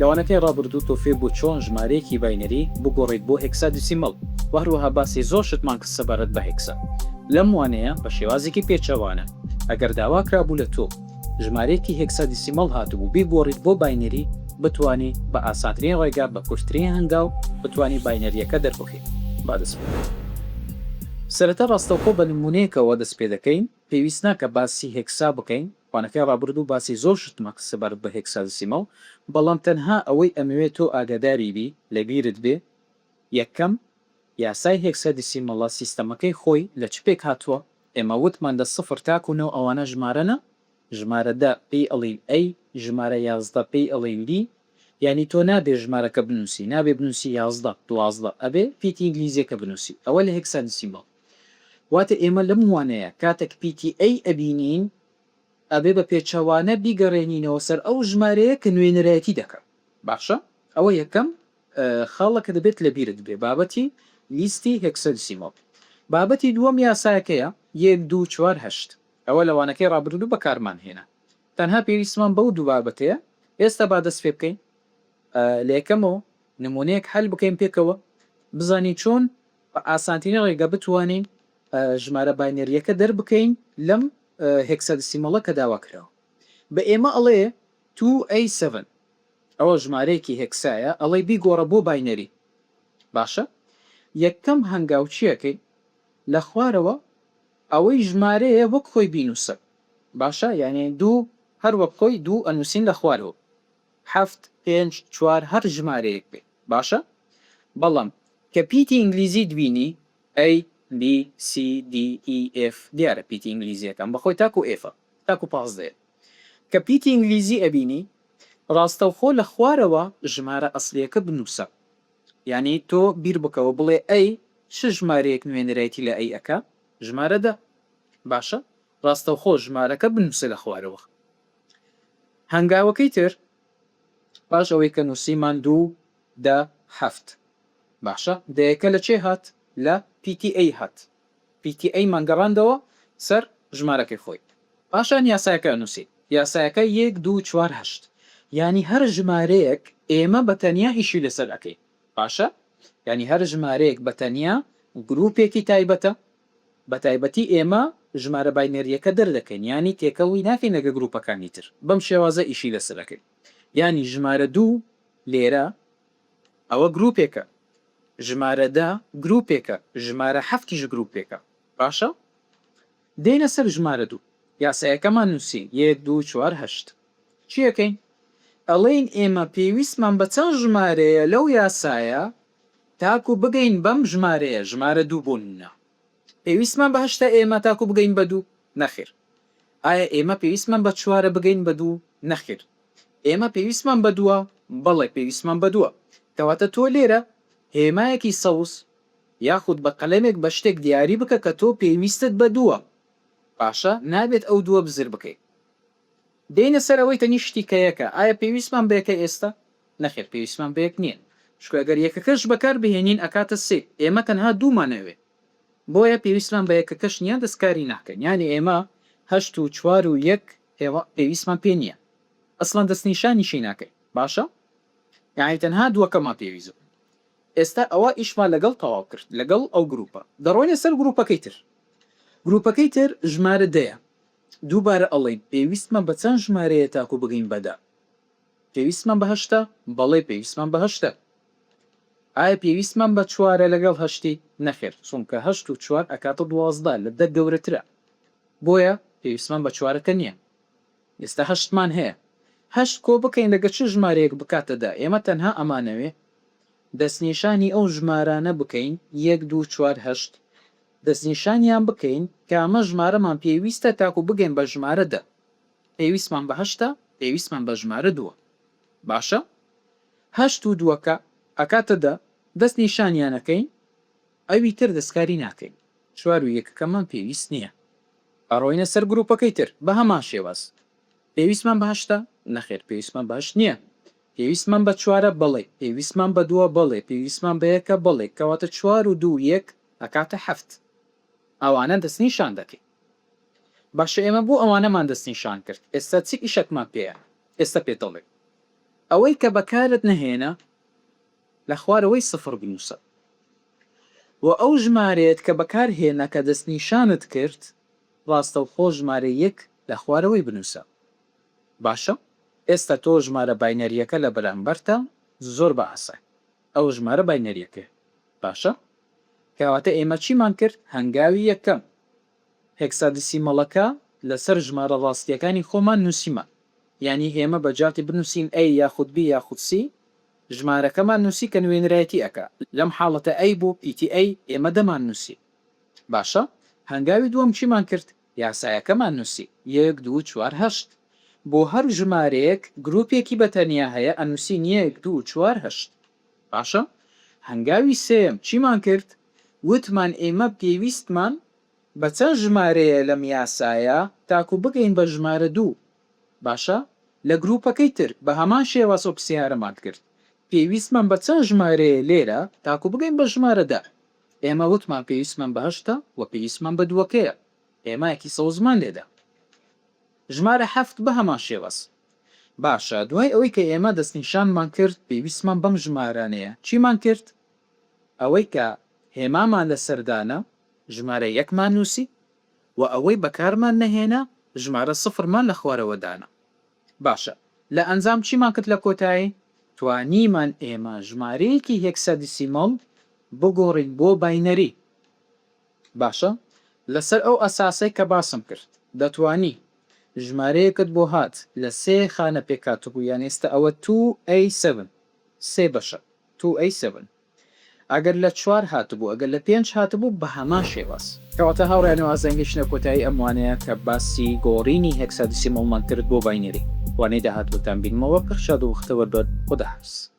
لەوانەکەی ڕابردوو تۆ فێ بوو چۆن ژمارەیەکی باینەری بگۆڕیت بۆ هێکسادیسیمەڵ و هەروەها باسی زۆر شتمان کە سەبارەت بە هێکسا. لەم وانەیە بە شێوازێکی پێچەوانە ئەگەر داوا کرابوو لە تۆ ژمارەیەکی هێکسادیسیمەڵ هاتبوو بیگۆڕیت بۆ باینەری بتوانێت بە ئاسانترین ڕێگا بە کورتترین هەنگاو بتوانانی باینەریەکە دەربخێت. بادەست سەرەتا ڕاستەوخۆ بە نمونەیەکەوە دەست پێ دەکەین پێویست ناکە باسی هێکسا بکەین وانەکەی ڕابردوو باسی زۆر شتمە سەبارەت بە هێکسادیسیمەڵ بەڵام تەنها ئەوەی ئەمەوێت تۆ ئاگاداری بی لەبیرت بێ یەکەم یاسای هێکسادیسیمەڵە سیستەمەکەی خۆی لە چپێک هاتووە ئێمە وتمان دە سفر تاکوونەوە ئەوانە ژمارەنە ژمارەدا پێی ئەڵین ئەی ژمارە 11 پێی ئەڵین دی یعنی تۆ نابێ ژمارەکە بنووسی نابێ بنووسی 11 12 ئەبێ پیتی ئینگلیزیەکە بنووسی ئەوە لە هێکسادیسیمەڵ واتە ئێمە لەم وانەیە کاتێک پیتی ئەی ئەبینین ئەبێ بە پێچەوانە بیگەڕێنینەوە سەر ئەو ژمارەیە کە نوێنەرایەتی دەکەم باشە ئەوە یەکەم خاڵەکە دەبێت لە بیرت بێ بابەتی لیستی هێکسادیسیمەڵ. بابەتی دووەم یاسایەکەیە 1 2 4 8 ئەوە لەوانەکەی ڕابردوو بە کارمان هێنا تەنها پێویستمان بەو دوو بابەتەیە ئێستا با دەست پێ بکەین لە یەکەمەوە نمونەیەک هەل بکەین پێکەوە بزانی چۆن بە ئاسانترین ڕێگە بتوانین ژمارە باینەریەکە دەربکەین لەم هێکسادیسیمەڵە کە داوا کراوە بە ئێمە ئەڵێ 2A7 ئەوە ژمارەیەکی هێکسایە ئەڵێ بیگۆڕە بۆ باینەری باشە یەکەم هەنگاو چیەکەی لە خوارەوە ئەوەی ژمارەیە وەک خۆی بینوسە باشە یعنی دوو هەر وەک خۆی دوو ئەنووسین لە خوارەوە 7 5 4 هەر ژمارەیەک بێ باشە بەڵام کە پیتی ئینگلیزی دوینی A B C D E F دیارە پیتی ئینگلیزیەکان بەخۆی تاکو ئێفە تاکو پازدەیە کە پیتی ئینگلیزی ئەبینی ڕاستەوخۆ لە خوارەوە ژمارە ئەسلیەکە بنووسە یعنی تۆ بیر بکەوە بڵێ ئەی چ ژمارەیەک نوێنەرایەتی لە ئەی ئەکا ژمارەدا باشە ڕاستەوخۆ ژمارەکە بنووسە لە خوارەوە هەنگاوەکەی تر باش ئەوەی کە نووسیمان 2 10 7 باشە دەیەکە لە چێ هات لە PTA هات PTA مانگەڕاندەوە سەر ژمارەکەی خۆی پاشان یاسایەکە نووسی یاسایەکە 1 2 4 8 ینی هەر ژمارەیەک ئێمە بەتەنیا ئیشی لەسەر ئەەکەی باشە ینی هەر ژمارەیەک بەتەنیا گروپێکی تایبەتە بە تایبەتی ئێمە ژمارە باینەریەکە دەردەکەین ینی تێکەڵی نافین لەگە گروپەکانی تر بەم شێوازە ئیشی لەسەرەکەی ینی ژمارە 2 لێرە ئەوە گروپێکە ژمارەدا گروپێکە ژمارە 7 گروپێکە باشە دێنە سەر ژمارە 2 یاسایەکەمان نووسین 1 2 4 8 چیەکەین ئەڵێن ئێمە پێویستمان بە چەند ژمارەیە لەو یاسایە تاکو بگەین بەم ژمارەیە ژمارە 2 بوونە پێویستمان بە هەشتا ئێمە تاکو بگەین بە 2 نەخێر ئایا ئێمە پێویستمان بە چوارە بگەین بە 2 نەخێر ئێمە پێویستمان بە 2 بەڵێ پێویستمان بە 2 کەواتە تۆ لێرە هێمایەکی سەوز یاخود بە قەلەمێک بە شتێک دیاری بکە کە تۆ پێویستت بە 2 باشە نابێت ئەو 2 بزر بکەیت دێنە سەر ئەوەی تەنیشتی کەیەکە ئایا پێویستمان بەیەکە ئێستا نەخێر پێویستمان بەیەک نییە شکۆگەر یەکەکەش بەکار بهێنین ئەکاتە سێ ئێمە تەنها دوومانەوێ بۆیە پێویستمان بە یەکەکەش نییە دەستکاری ناکەن یانی ئێمە 8 و 4 و 1 پێویستمان پێ نییە ئەسڵان دەستنیشانیشی ناکەین باشە یعنی تەنها دووەکەمان پێویست ئێستا ئەوە ئیشمان لەگەڵ تەواو کرد لەگەڵ ئەو گروپە دەڕۆینە سەر گروپەکەی تر ژمارە دەیە دووبارە ئەڵێن پێویستمان بە چەند ژمارەیە تاکو بگەین بەدا پێویستمان بە هەشتا بەڵێ پێویستمان بە هەشتا ئایا پێویستمان بە چوارە لەگەڵ هەشتی نەخێر چونکە 8 و 4 ئەکاتە 12 لە دە گەورەترە بۆیە پێویستمان بە چوارەکە نییە ئێستا هەشتمان هەیە هەشت کۆ بکەین لەگە چ ژمارەیەک بکاتەدا ئێمە تەنها ئەمانەوێ دەستنیشانی ئەو ژمارانە بکەین 1 2 4 8 دەستنیشانیان بکەین کە ئەمە ژمارەمان پێویستە تاکو بگەین بە ژمارەدا پێویستمان بە هەشتا پێویستمان بە ژمارە 2 باشە هەشت و دووەکە ئەکاتەدا دەستنیشانیانەکەین ئەوی تر دەستکاری ناکەین 4 و یەکەکەمان پێویست نییە ئەڕۆینە سەر گروپەکەی تر بە هەمان شێواز پێویستمان بە هەشتا نەخێر پێویستمان باش نییە پێویستمان بە چوارە بەڵێ پێویستمان بە 2 بەڵێ پێویستمان بە یەکە بەڵێ کەواتە 4 و 2 1 ئەکاتە 7 ئەوانە دەستنیشان دەکەین باشە ئێمە بۆ ئەوانەمان دەستنیشان کرد ئێستا چی ئیشەکمان پێیە ئێستا پێدەڵێ ئەوەی کە بەکارت نەهێنا لە خوارەوەی سفر بنووسە، و ئەو ژمارەیەت کە بەکار هێنا کە دەستنیشانت کرد ڕاستەوخۆ ژمارە 1 لە خوارەوەی بنووسە. باشە؟ ئێستا تۆ ژمارە باینەریەکە لە بەرامبەرتە زۆر بەئاسە، ئەو ژمارە باینەریەکە. باشە؟ کەواتە ئێمە چیمان کرد؟ هەنگاوی یەکەم هێکسادسیمەڵەکە لەسەر ژمارە ڕاستیەکانی خۆمان نووسیمە، یعنی ئێمە بەجاتی بنووسین A یاخود B یاخود C، ژمارەکەمان نووسی کە نوێنرایەتی ئەکا. لەم حاڵەتە A بۆ PTA ئێمە دەمان نووسی. باشە؟ هەنگاوی دووەم چیمان کرد؟ یاسایەکەمان نووسی 1 2 4 8. بۆ هەر ژمارەیەک گروپێکی بەتەنیا هەیە ئەنووسین 1 2 4 8. باشە؟ هەنگاوی سێم چیمان کرد؟ وتمان ئێمە پێویستمان بە چەند ژمارەیە لەم یاسایە تاکو بگەین بە ژمارە 2. باشە؟ لە گروپەکەی تر بە هەمان شێوە پرسیارەمان کرد پێویستمان بە چەند ژمارەیە لێرە تاکو بگەین بە ژمارە 10. ئێمە وتمان پێویستمان بە 8 و پێویستمان بە 2کەیە، ئێمە یەکی سەوزمان لێدا. ژمارە 7 بە هەمان شێوەس. باشە، دوای ئەوەی کە ئێمە دەستنیشانمان کرد پێویستمان بەم ژمارانەیە چیمان کرد؟ ئەوەی کە هێمامان لە سەردانە ژمارە 1مان نووسی و ئەوەی بەکارمان نەهێنا ژمارە 0مان لە خوارەوەدانە. باشە، لە ئەنجام چیمان کرد لە کۆتایی؟ توانیمان ئێمە ژمارەیەکی هێکسادسیمەڵ بگۆڕین بۆ باینەری. باشە، لەسەر ئەو ئەساسەی کە باسم کرد دەتوانی ژمارەیەکت بۆ هات لە 3 خانە پێکاتبوو، یان ئێستا ئەوە 2A7 3 بەشە 2A7. ئەگەر لە 4 هاتبوو، ئەگەر لە 5 هاتبوو بە هەمان شێوەس. کەواتە هاوڕێنەوە ئازانگەشتە کۆتایی ئەموانەیە کە باسی گۆڕینی هێکسادسیمەڵمان کرد بۆ باینەری. وانەی داهاتووتان بینمەوە پڕشاد و وختەوە بەر خوداحافظ.